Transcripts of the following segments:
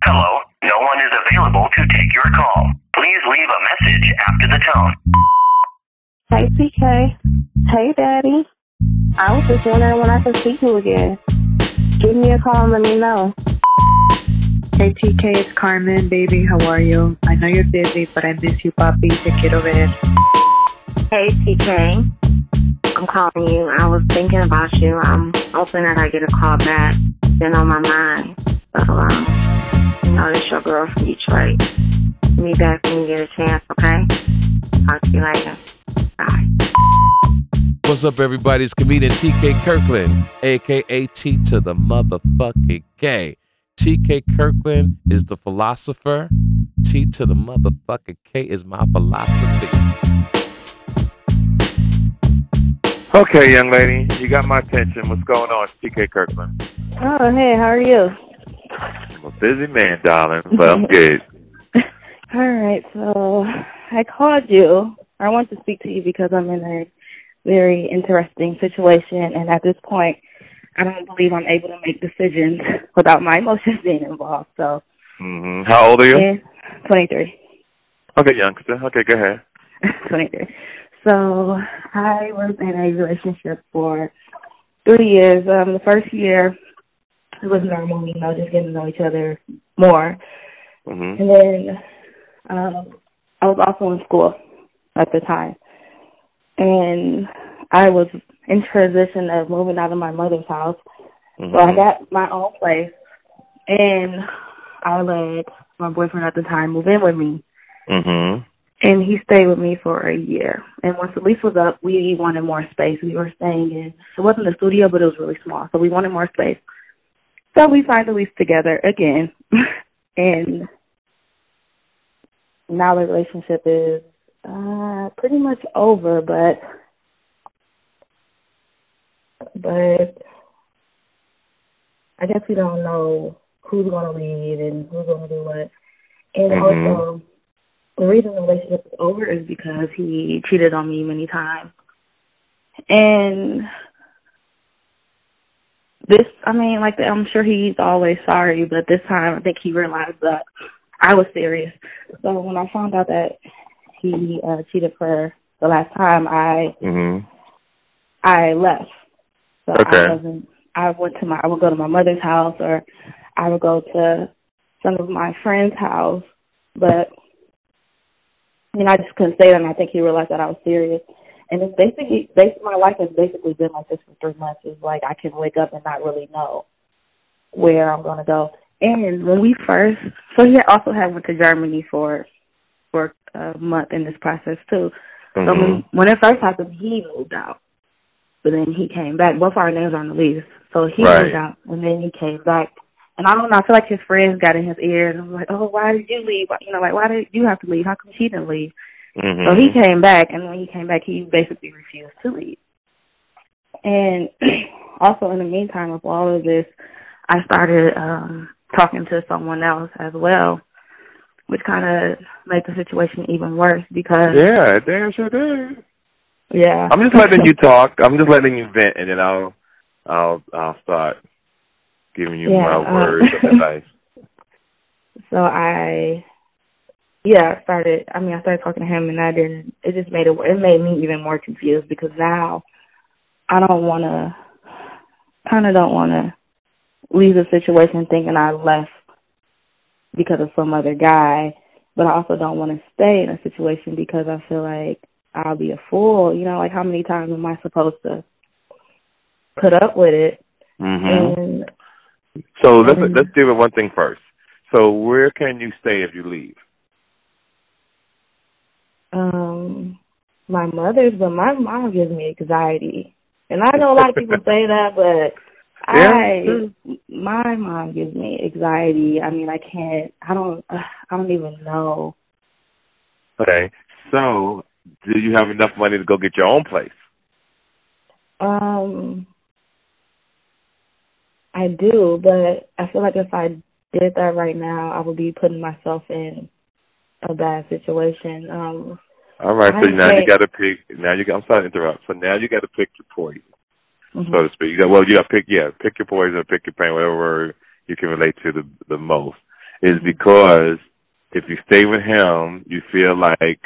Hello, no one is available to take your call. Please leave a message after the tone. Hey, TK. Hey, Daddy. I was just wondering when I could see you again. Give me a call and let me know. Hey TK, it's Carmen, baby. How are you? I know you're busy, but I miss you, papi. Te quiero ver. Hey, TK. I'm calling you. I was thinking about you. I'm hoping that I get a call back. Been on my mind. So, it's your girl from Detroit. Meet back when you get a chance, okay? Talk to you later. Bye. What's up, everybody? It's comedian TK Kirkland, a.k.a. T to the motherfucking K. TK Kirkland is the philosopher. T to the motherfucking K is my philosophy. Okay, young lady, you got my attention. What's going on? It's TK Kirkland. Oh, hey, how are you? I'm a busy man, darling, but I'm good. All right, so I called you. I want to speak to you because I'm in a very interesting situation, and at this point, I don't believe I'm able to make decisions without my emotions being involved. So, How old are you? 23. Okay, youngster. Okay, go ahead. 23. So I was in a relationship for 3 years. The first year, it was normal, just getting to know each other more. And then I was also in school at the time. And I was in transition of moving out of my mother's house. So I got my own place. And I let my boyfriend at the time move in with me. And he stayed with me for a year. And once the lease was up, we wanted more space. We were staying in, it wasn't a studio, but it was really small. So we wanted more space. So we signed the lease together again. And now the relationship is pretty much over, but I guess we don't know who's going to lead and who's going to do what. And also, the reason the relationship is over is because he cheated on me many times. And I'm sure he's always sorry, but this time I think he realized that I was serious. So when I found out that he cheated for the last time, I left. So Okay. I would go to my mother's house, or I would go to some of my friends' house, but I just couldn't stay there, and I think he realized that I was serious. And it's my life has basically been like this for 3 months. It's like I can wake up and not really know where I'm going to go. And when we first, so he also had went to Germany for a month in this process too. So when it first happened, he moved out. But then he came back. Both our names are on the lease. So he moved out, and then he came back. And I don't know, I feel like his friends got in his ears and was like, oh, why did you leave? Why did you have to leave? How come she didn't leave? So he came back, and when he came back, he basically refused to leave. And also in the meantime of all of this, I started talking to someone else as well, which kind of made the situation even worse because... Yeah, damn sure did. Yeah. I'm just letting you talk. I'm just letting you vent, and then I'll start giving you my words of advice. So I started talking to him, and it just made made me even more confused because now I don't want to leave the situation thinking I left because of some other guy, but I also don't want to stay in a situation because I feel like I'll be a fool. How many times am I supposed to put up with it? And so let's deal with one thing first. So where can you stay if you leave? My mother's, but my mom gives me anxiety. And I know a lot of people say that, but my mom gives me anxiety. I don't even know. Okay. So do you have enough money to go get your own place? I do, but I feel like if I did that right now, I would be putting myself in a bad situation. All right, so now you got to pick. I'm sorry to interrupt. So now you got to pick your poison, so to speak. You got to pick your poison, pick your pain, whatever word you can relate to the most. is because if you stay with him, you feel like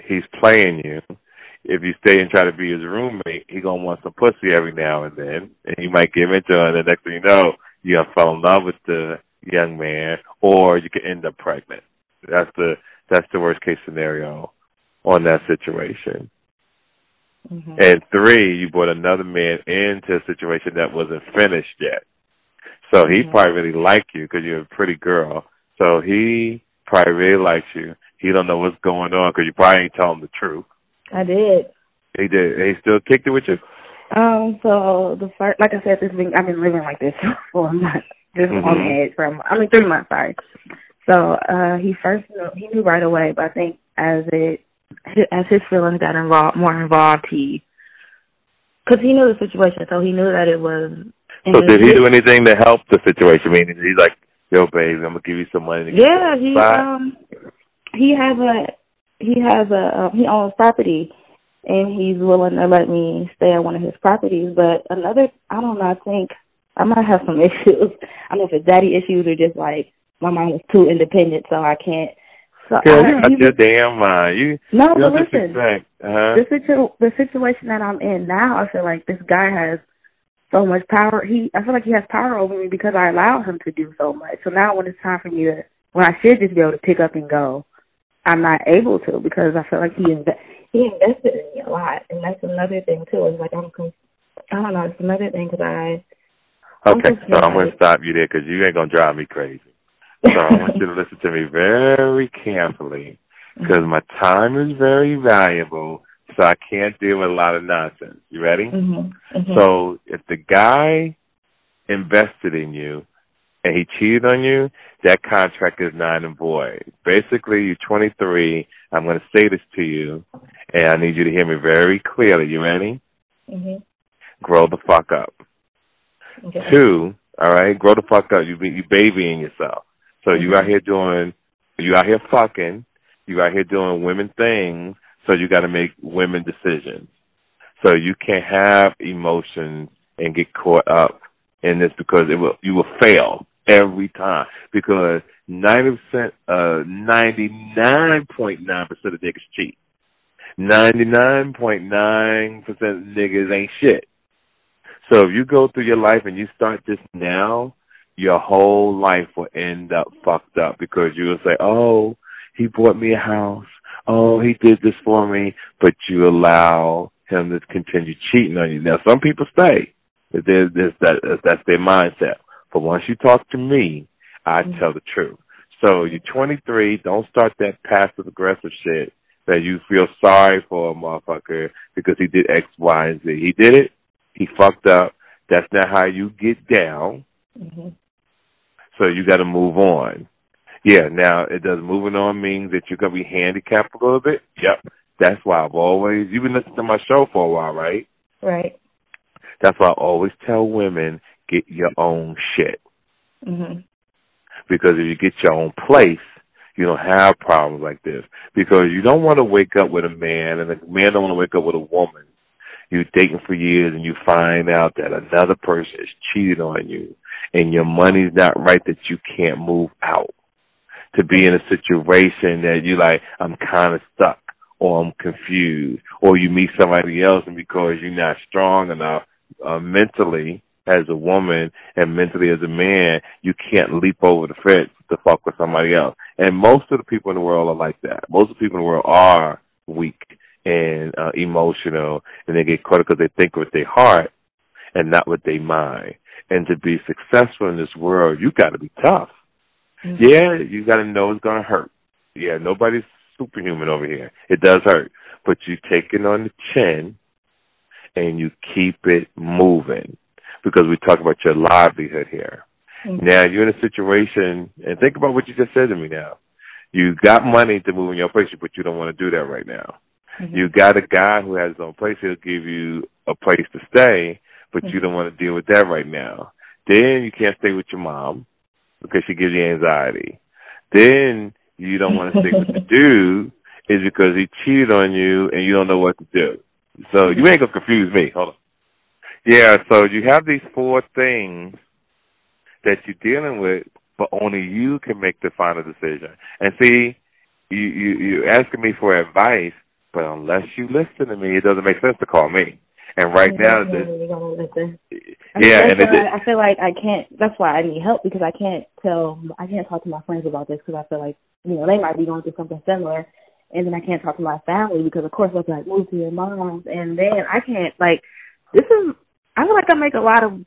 he's playing you. If you stay and try to be his roommate, he gonna want some pussy every now and then, and you might give into it, and the next thing you know, you gonna fall in love with the young man, or you could end up pregnant. That's the worst case scenario on that situation. Mm-hmm. And 3, you brought another man into a situation that wasn't finished yet. So he probably really liked you because you're a pretty girl. So he probably really likes you. He don't know what's going on because you probably ain't telling him the truth. I did. He did. He still kicked it with you? So the first, like I said, I've been living like this for a month, just on the edge 3 months, sorry. So he knew right away, but I think as his feelings got more involved, because he knew the situation, so he knew that it was. So did he do anything to help the situation? I mean, he's like, yo, baby, I'm gonna give you some money to get he owns property, and he's willing to let me stay at one of his properties. But I don't know, I think I might have some issues. I don't know if it's daddy issues or just like my mom was too independent, so I can't. So you're out your damn mind. But listen, the situation that I'm in now, I feel like this guy has so much power. I feel like he has power over me because I allow him to do so much. So now when it's time for me when I should just be able to pick up and go, I'm not able to because I feel like he invested in me a lot. And that's another thing, too. It's like I don't know, it's another thing because Okay, so I'm going to stop you there because you ain't going to drive me crazy. So I want you to listen to me very carefully because my time is very valuable, so I can't deal with a lot of nonsense. You ready? So if the guy invested in you and he cheated on you, that contract is null and void. Basically, you're 23. I'm going to say this to you, and I need you to hear me very clearly. You ready? Grow the fuck up. Okay. 2, all right, grow the fuck up. You babying yourself. So you out here fucking, you out here doing women things, so you got to make women decisions. So you can't have emotions and get caught up in this because you will fail every time because 99.9% of niggas cheat. 99.9% of niggas ain't shit. So if you go through your life and you start this now, your whole life will end up fucked up because you will say, oh, he bought me a house. Oh, he did this for me. But you allow him to continue cheating on you. Now, some people stay. That's their mindset. But once you talk to me, I tell the truth. So you're 23. Don't start that passive-aggressive shit that you feel sorry for a motherfucker because he did X, Y, and Z. He did it. He fucked up. That's not how you get down. So you got to move on. Yeah, now, does moving on mean that you're going to be handicapped a little bit? Yep. That's why you've been listening to my show for a while, right? Right. That's why I always tell women, get your own shit. Because if you get your own place, you don't have problems like this. Because you don't want to wake up with a man, and the man don't want to wake up with a woman. You're dating for years, and you find out that another person is cheating on you, and your money's not right that you can't move out. To be in a situation that you're like, I'm kind of stuck, or I'm confused, or you meet somebody else, and because you're not strong enough mentally as a woman and mentally as a man, you can't leap over the fence to fuck with somebody else. And most of the people in the world are like that. Most of the people in the world are weak and emotional, and they get caught because they think with their heart and not with their mind. And to be successful in this world, you got to be tough. Yeah, you got to know it's going to hurt. Yeah, nobody's superhuman over here. It does hurt. But you take it on the chin and you keep it moving because we talk about your livelihood here. Now, you're in a situation, and think about what you just said to me now. You got money to move in your place, but you don't want to do that right now. You got a guy who has his own place. He'll give you a place to stay, but you don't want to deal with that right now. Then you can't stay with your mom because she gives you anxiety. Then you don't want to stay with the dude is because he cheated on you and you don't know what to do. So you ain't going to confuse me. Hold on. Yeah, so you have these 4 things that you're dealing with, but only you can make the final decision. And see, you're asking me for advice, but unless you listen to me, it doesn't make sense to call me. And right now, I feel like I can't. That's why I need help, because I can't talk to my friends about this, because I feel like, you know, they might be going through something similar, and then I can't talk to my family because, of course, they'll be like, move to your mom's, and then I can't, like, I feel like I make a lot of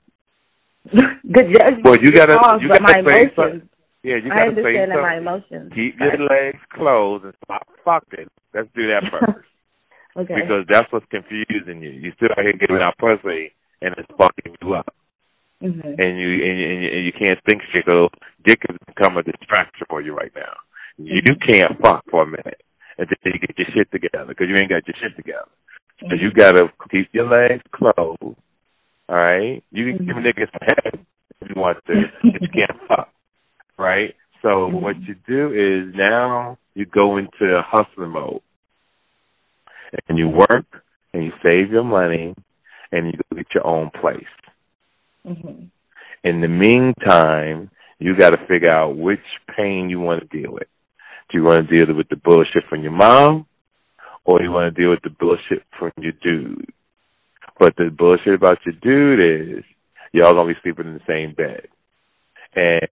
good judgments. Well, you gotta my emotions. Yeah, you gotta say something. My emotions. Keep your legs closed and stop fucking. Let's do that first. Okay. Because that's what's confusing you. You still out here giving out pussy, and it's fucking you up. Mm-hmm. And you can't think straight. So dick has become a distraction for you right now. You can't fuck for a minute until you get your shit together, because you ain't got your shit together. So you gotta keep your legs closed. All right. You can give a nigga some head if you want to, but you can't fuck. Right. So what you do is now you go into hustling mode. And you work, and you save your money, and you go get your own place. Mm-hmm. In the meantime, you got to figure out which pain you want to deal with. Do you want to deal with the bullshit from your mom, or do you want to deal with the bullshit from your dude? But the bullshit about your dude is y'all going to be sleeping in the same bed.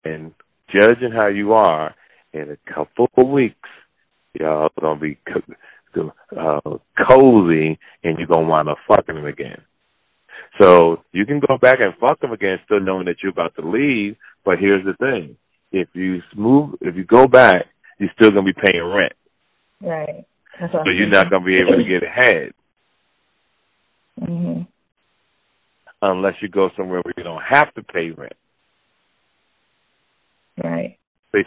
And judging how you are, in a couple of weeks, y'all going to be cozy, and you're going to wind up fucking him again. So you can go back and fuck him again still knowing that you're about to leave, but here's the thing. If you go back, you're still going to be paying rent. Right. So you're not going to be able to get ahead. Mm-hmm. Unless you go somewhere where you don't have to pay rent. Right.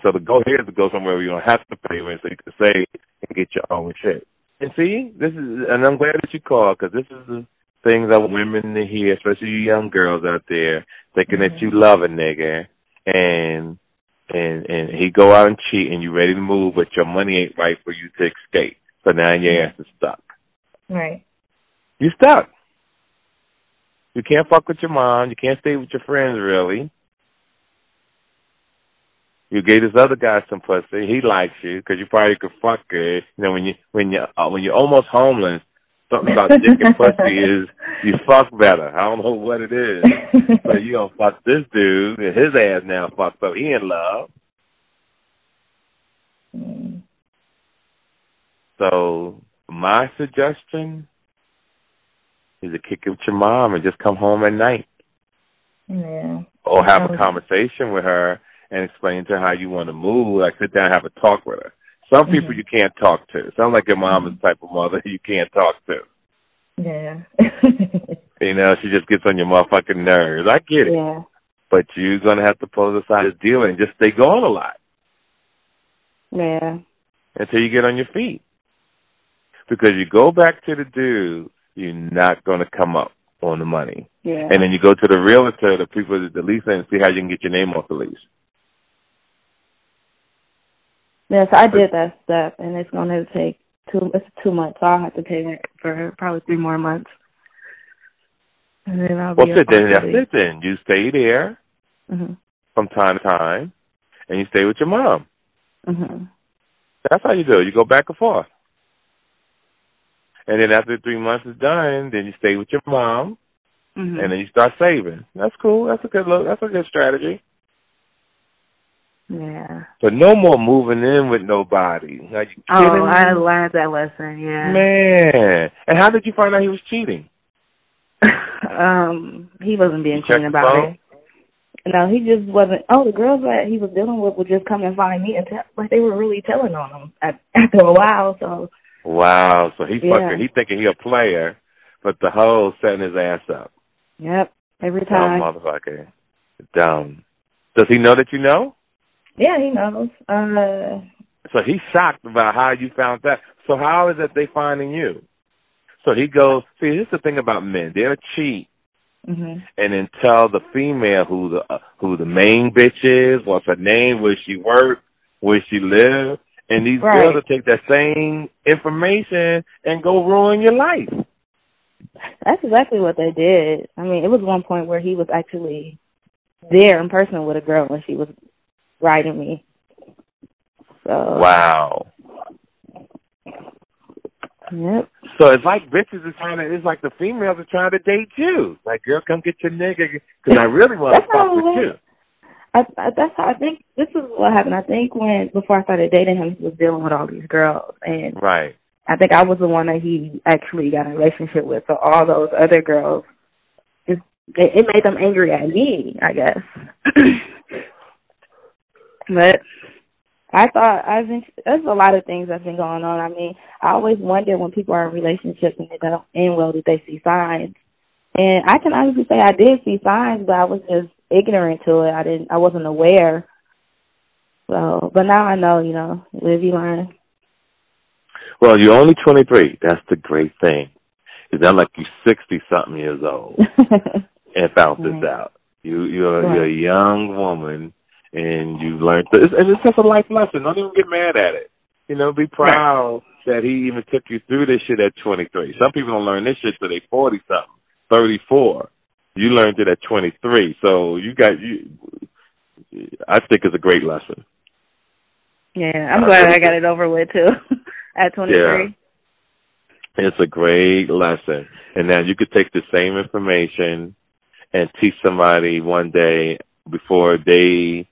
So the goal here is to go somewhere where you don't have to pay rent, so you can save and get your own shit. And see, and I'm glad that you called, because this is the things I want women to hear, especially you young girls out there, thinking that you love a nigga, and he go out and cheat, and you ready to move, but your money ain't right for you to escape. So now your ass is stuck. Right. You stuck. You can't fuck with your mom. You can't stay with your friends, really. You gave this other guy some pussy. He likes you because you probably could fuck her. You know, when you're almost homeless, something about dick and pussy is you fuck better. I don't know what it is, but you gonna fuck this dude, and his ass now fucked up. He in love. So my suggestion is to kick it with your mom and just come home at night. Yeah. Or have a conversation with her and explain to her how you want to move. Like, sit down and have a talk with her. Some people you can't talk to. Sounds like your mom is the type of mother you can't talk to. Yeah. You know, she just gets on your motherfucking nerves. I get it. Yeah. But you're going to have to pose aside this deal and just stay gone a lot. Yeah. Until you get on your feet. Because you go back to the dude, you're not going to come up on the money. Yeah. And then you go to the realtor, the people that the lease, and see how you can get your name off the lease. Yes, I did that step, and it's going to take 2 months. So I'll have to pay rent for probably 3 more months. And then I'll be that's it then. You stay there from time to time, and you stay with your mom. Mm-hmm. That's how you do it. You go back and forth. And then after 3 months is done, then you stay with your mom, and then you start saving. That's cool. That's a good look. That's a good strategy. Yeah. But no more moving in with nobody. Are you kidding me? I learned that lesson, yeah. Man. And how did you find out he was cheating? He wasn't being clean about it. No, he just wasn't. Oh, the girls that he was dealing with would just come and find me, and they were really telling on him after a while, so. Wow, so he thinking he a player, but the hoe's setting his ass up. Yep, every time. Dumb motherfucker. Dumb. Does he know that you know? Yeah, he knows. So he's shocked about how you found that. So how is it they finding you? So he goes, see, here's the thing about men. They'll cheat and then tell the female who the main bitch is, what's her name, where she works, where she lives. And these girls will take that same information and go ruin your life. That's exactly what they did. I mean, it was one point where he was actually there in person with a girl when she was riding me. So wow. Yep. So it's like bitches are trying to. It's like the females are trying to date you. Like, girl, come get your nigga because I really want to fuck with you. That's how I think. This is what happened. I think before I started dating him, he was dealing with all these girls, and right. I think I was the one that he actually got in a relationship with. So all those other girls, it made them angry at me, I guess. But there's a lot of things that's been going on. I mean, I always wonder when people are in relationships and they don't end well, did they see signs? And I can honestly say I did see signs, but I was just ignorant to it. I wasn't aware. So, but now I know, live you learn. Well, you're only 23. That's the great thing. It's not like you're 60-something years old and found this out. You're a young woman, and you learned this. And it's just a life lesson. Don't even get mad at it. Be proud that he even took you through this shit at 23. Some people don't learn this shit till they 40-something, 34. You learned it at 23. So I think it's a great lesson. Yeah, I'm glad I got it over with, too, at 23. Yeah. It's a great lesson. And now you could take the same information and teach somebody one day before they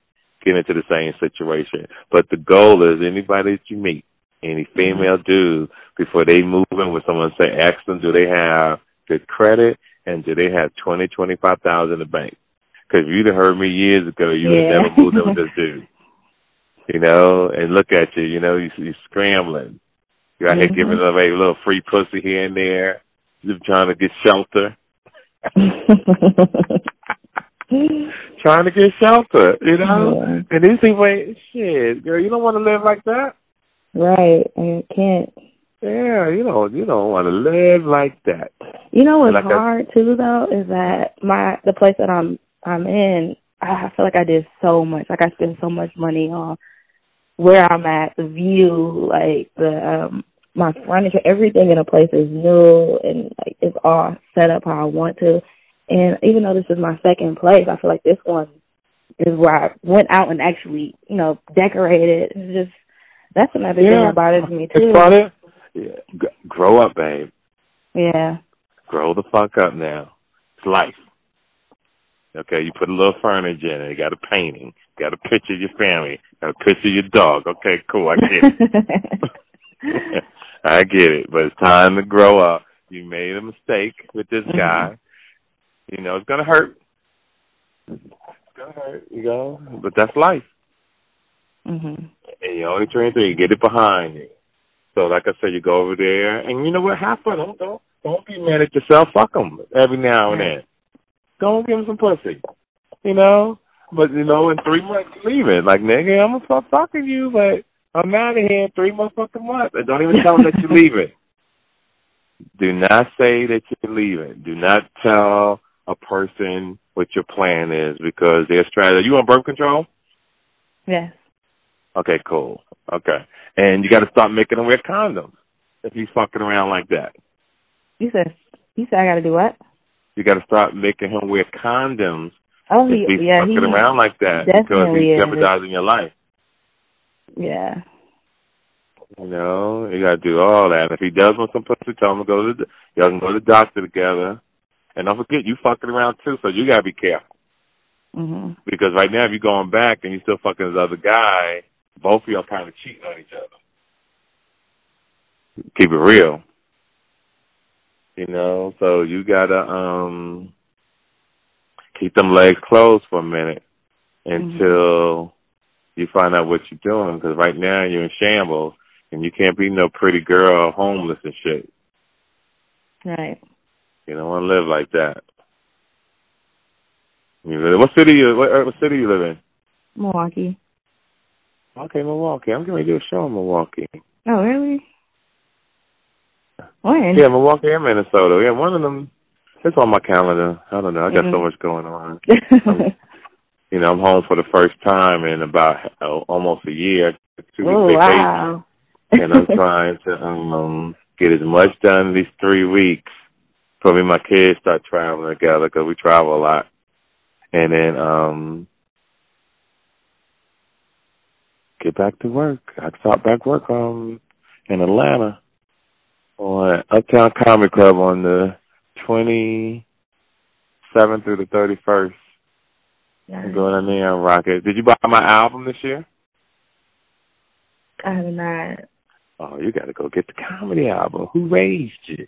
get into the same situation. But the goal is anybody that you meet, any female dude, before they move in with someone, ask them, do they have good credit and do they have $25,000 in the bank? Because if you'd have heard me years ago, you would have never moved in with this dude. And look at you, you're scrambling. You're out here giving away a little free pussy here and there. You're trying to get shelter. Trying to get shelter, Yeah. And these people ain't shit, girl. You don't want to live like that. Right, I can't. Yeah, you don't want to live like that. What's hard too though is that the place that I'm in, I feel like I did so much. Like I spend so much money on where I'm at, the view, like my furniture, everything in a place is new and like it's all set up how I want to. And even though this is my second place, I feel like this one is where I went out and actually, decorated. It's just, that's another thing that bothers me too. It's funny. Yeah. Grow up, babe. Yeah. Grow the fuck up now. It's life. Okay, you put a little furniture in it. You got a painting. You got a picture of your family. Got a picture of your dog. Okay, cool. I get it. I get it. But it's time to grow up. You made a mistake with this guy. It's going to hurt. It's going to hurt, but that's life. And you're only 23. You get it behind you. So, like I said, you go over there, and you know what? Have fun. Don't be mad at yourself. Fuck them every now and then. Go give them some pussy. But, in 3 months, you're leaving. Like, nigga, I'm going to start fucking you, but I'm out of here in 3 motherfucking months. And don't even tell them that you're leaving. Do not say that you're leaving. Do not tell a person what your plan is because their strategy. Are you on birth control? Yes. Okay, cool. Okay. And you got to stop making them wear condoms if he's fucking around like that. You said I got to do what? You got to start making him wear condoms. Oh, if he's fucking around like that because he's jeopardizing your life. Yeah. You got to do all that. And if he does want some pussy, tell him to y'all can go to the doctor together. And don't forget, you fucking around too, so you got to be careful. Because right now, if you're going back and you're still fucking this other guy, both of y'all kind of cheating on each other. Keep it real. So you got to keep them legs closed for a minute until you find out what you're doing. Because right now, you're in shambles, and you can't be no pretty girl homeless and shit. Right. You don't want to live like that. What city you live in? Milwaukee. Okay, Milwaukee. I'm going to do a show in Milwaukee. Oh, really? When? Yeah, Milwaukee and Minnesota. Yeah, one of them. It's on my calendar. I don't know. I got so much going on. I'm home for the first time in about almost a year. 2 weeks vacation. Wow. And I'm trying to get as much done these 3 weeks before me and my kids start traveling together because we travel a lot. and then get back to work. I start back work in Atlanta on Uptown Comedy Club on the 27th through the 31st. I'm going in there and rock it. Did you buy my album this year? I have not. Oh, you got to go get the comedy album. Who raised you?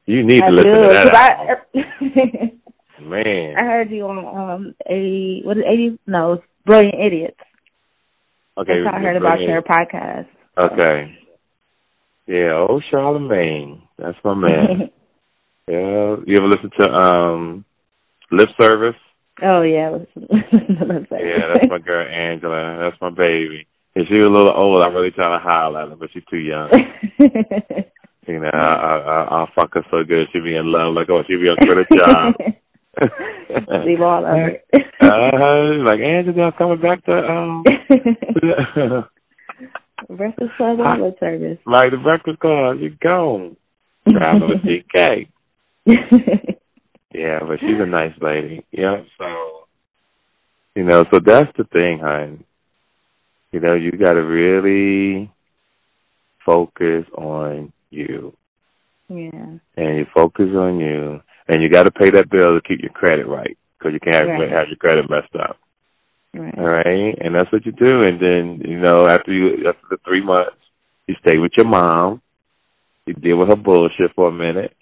You need to listen to that album. Man. I heard you on 80, what is 80? No, it's Brilliant Idiots. Okay. That's how I heard about your podcast. Okay. Yeah, old Charlemagne. That's my man. Yeah. You ever listen to Lip Service? Oh, yeah. Lip Service. Yeah, that's my girl Angela. That's my baby. If she was a little old, I'm really trying to holler at her, but she's too young. You know, I'll fuck her so good. She'll be in love. Like, oh, she'll be on Twitter job. Leave all of it. Like, Angela, coming back to Breakfast Club or Lip Service? Like the Breakfast Club. You go. Traveling with TK. Yeah, but she's a nice lady. Yeah, so, you know, so that's the thing, hon. You know, you got to really focus on you. Yeah. And you focus on you. And you got to pay that bill to keep your credit right, because you can't have your credit messed up. Right. All right? And that's what you do. And then, you know, after the 3 months, you stay with your mom. You deal with her bullshit for a minute.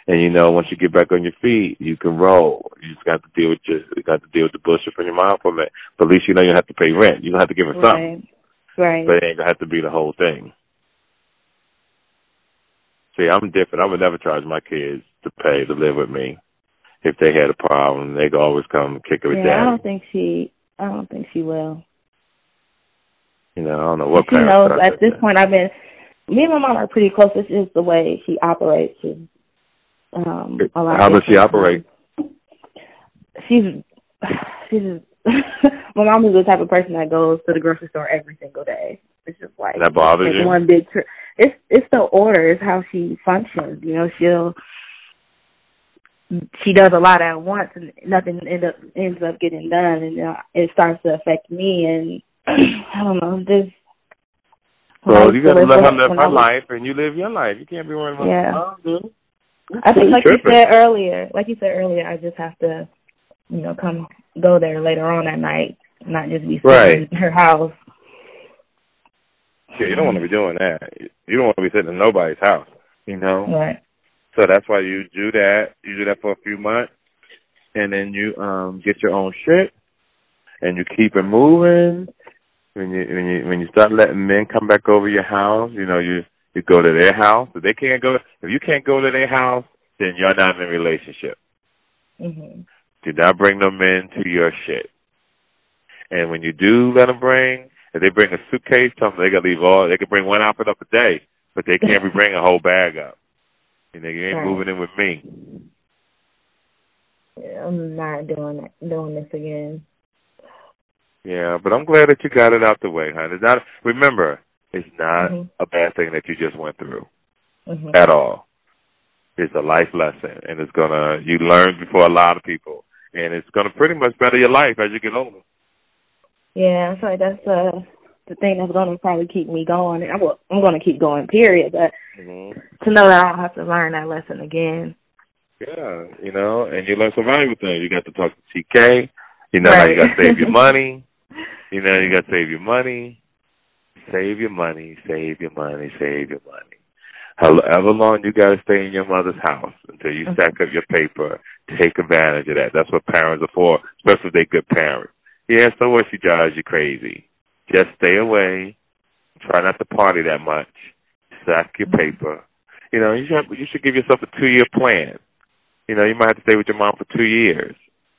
And, you know, once you get back on your feet, you can roll. You just got to deal with the bullshit from your mom for a minute. But at least you know you don't have to pay rent. You don't have to give her something. Right. But it ain't going to have to be the whole thing. See, I'm different. I would never charge my kids to pay to live with me. If they had a problem, they could always come kick it with Daddy. I don't think she will. You know, I don't know what she knows. At this point, me and my mom are pretty close. This is the way she operates. How does she operate? She's my mom is the type of person that goes to the grocery store every single day. It's just like that bothers you. One big trip. It's the order. It's how she functions. You know, she does a lot at once, and nothing ends up getting done, and it starts to affect me. And I don't know, just. Well, you got to let her live her life, and you live your life. You can't be worrying about your mom, dude. I think, like you said earlier, I just have to, you know, go there later on at night, not just be sitting in her house. Yeah, you don't want to be doing that. You don't want to be sitting in nobody's house, you know? Right. So that's why you do that. You do that for a few months, and then you get your own shit, and you keep it moving. When you start letting men come back over your house, you know, you go to their house. If you can't go to their house, then you're not in a relationship. Mm-hmm. Do not bring them into your shit. And when you do let them if they bring a suitcase, tell them they can bring one outfit up a day, but they can't be bringing a whole bag up. You know, you ain't moving in with me. Yeah, I'm not doing this again. Yeah, but I'm glad that you got it out the way, hon. Remember, it's not a bad thing that you just went through at all. It's a life lesson, and you learn before a lot of people, and it's gonna pretty much better your life as you get older. Yeah, I feel like that's the thing that's gonna probably keep me going. I'm gonna keep going, period. But to know that I don't have to learn that lesson again. Yeah, you know, and you learn some valuable things. You got to talk to TK. You know how you got to save your money. You know, you got to save your money. Save your money, save your money, save your money. However long you got to stay in your mother's house until you stack up your paper, take advantage of that. That's what parents are for, especially if they're good parents. Yeah, so what she drives you crazy. Just stay away. Try not to party that much. Stack your paper. You know, you should give yourself a 2-year plan. You know, you might have to stay with your mom for 2 years.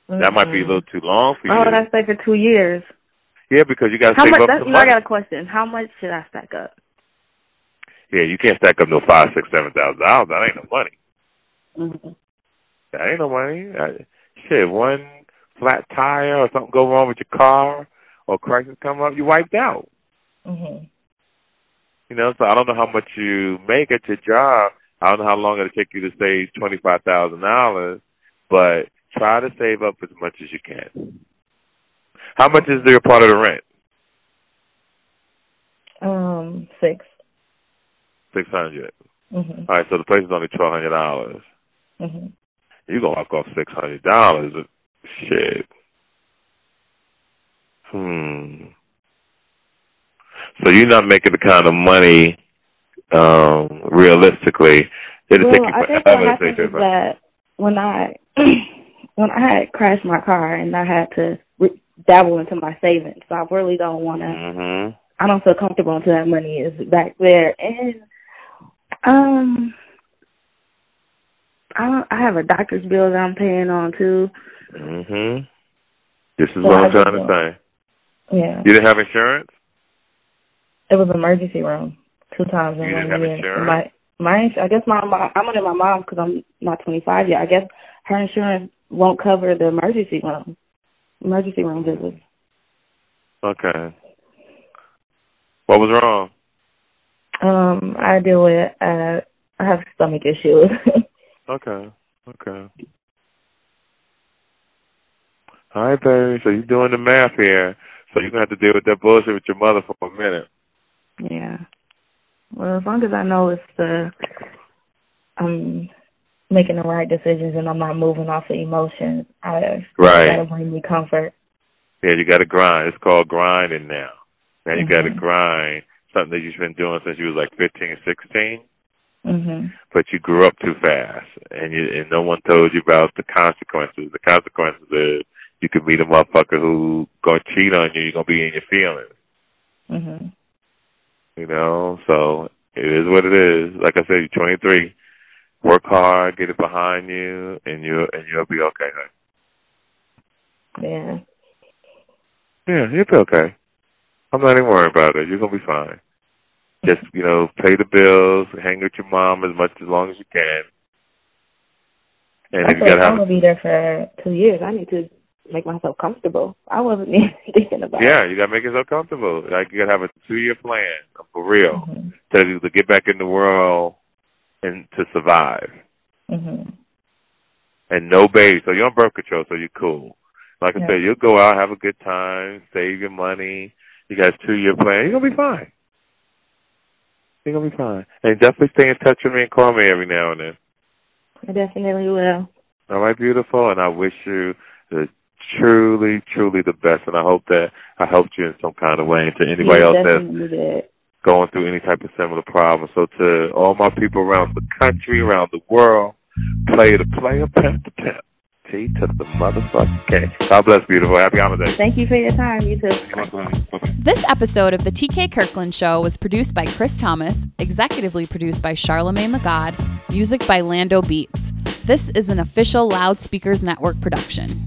That might be a little too long for you. Why would I stay for 2 years? Yeah, because you got to save up some money. I got a question. How much should I stack up? Yeah, you can't stack up no $5,000, $6,000, $7,000. That ain't no money. Mm-hmm. That ain't no money. Shit, one flat tire or something go wrong with your car or crisis come up, you wiped out. Mm-hmm. You know, so I don't know how much you make at your job. I don't know how long it'll take you to save $25,000, but try to save up as much as you can. How much is your part of the rent? 6. 600. Mhm. All right, so the place is only $1,200. Mhm. You gonna walk off $600? Shit. So you're not making the kind of money, realistically. It'll take you I think forever what to take happens is your that when I had crashed my car and I had to dabble into my savings, so I really don't want to. Mm-hmm. I don't feel comfortable until that money is back there, and I have a doctor's bill that I'm paying on too. Mm-hmm. This is So what I'm trying to say. Yeah. You didn't have insurance? It was emergency room 2 times in You 1 didn't have year. insurance? I guess I'm under my mom because I'm not 25 yet. I guess her insurance won't cover the emergency room visits. Okay. What was wrong? I deal with I have stomach issues. Okay. All right, baby. So you're doing the math here. So you're going to have to deal with that bullshit with your mother for a minute. Yeah. Well, as long as I know I'm making the right decisions and I'm not moving off of emotions, that'll bring me comfort. Yeah, you got to grind. It's called grinding now. Now you got to Mm-hmm. grind something that you've been doing since you was like 15 or 16. Mm-hmm. But you grew up too fast, and no one told you about the consequences. The consequences is you could meet a motherfucker who gonna cheat on you. You're gonna be in your feelings. Mm-hmm. You know, so it is what it is. Like I said, you're 23. Work hard, get it behind you, and you'll be okay. Honey. Yeah. Yeah, you'll be okay. I'm not even worried about it. You're gonna be fine. Just, pay the bills, hang with your mom as long as you can. And if you I'm gonna be there for 2 years. I need to make myself comfortable. I wasn't even thinking about it. Yeah, you gotta make yourself comfortable. Like, you gotta have a 2-year plan for real, to get back in the world and to survive. Mm-hmm. And no baby, so you're on birth control, so you're cool. Like I said, you'll go out, have a good time, save your money. You got a 2-year plan. You're gonna be fine. You're gonna be fine. And definitely stay in touch with me and call me every now and then. I definitely will. All right, beautiful. And I wish you the truly, truly the best. And I hope that I helped you in some kind of way. And to anybody else that's going through any type of similar problem. So to all my people around the country, around the world, player to player, pimp to pimp. T to the motherfucking K. God bless, beautiful. Happy holidays. Thank you for your time. You too. This episode of the TK Kirkland Show was produced by Chris Thomas, executively produced by Charlemagne Magod, music by Lando Beats. This is an official Loudspeakers Network production.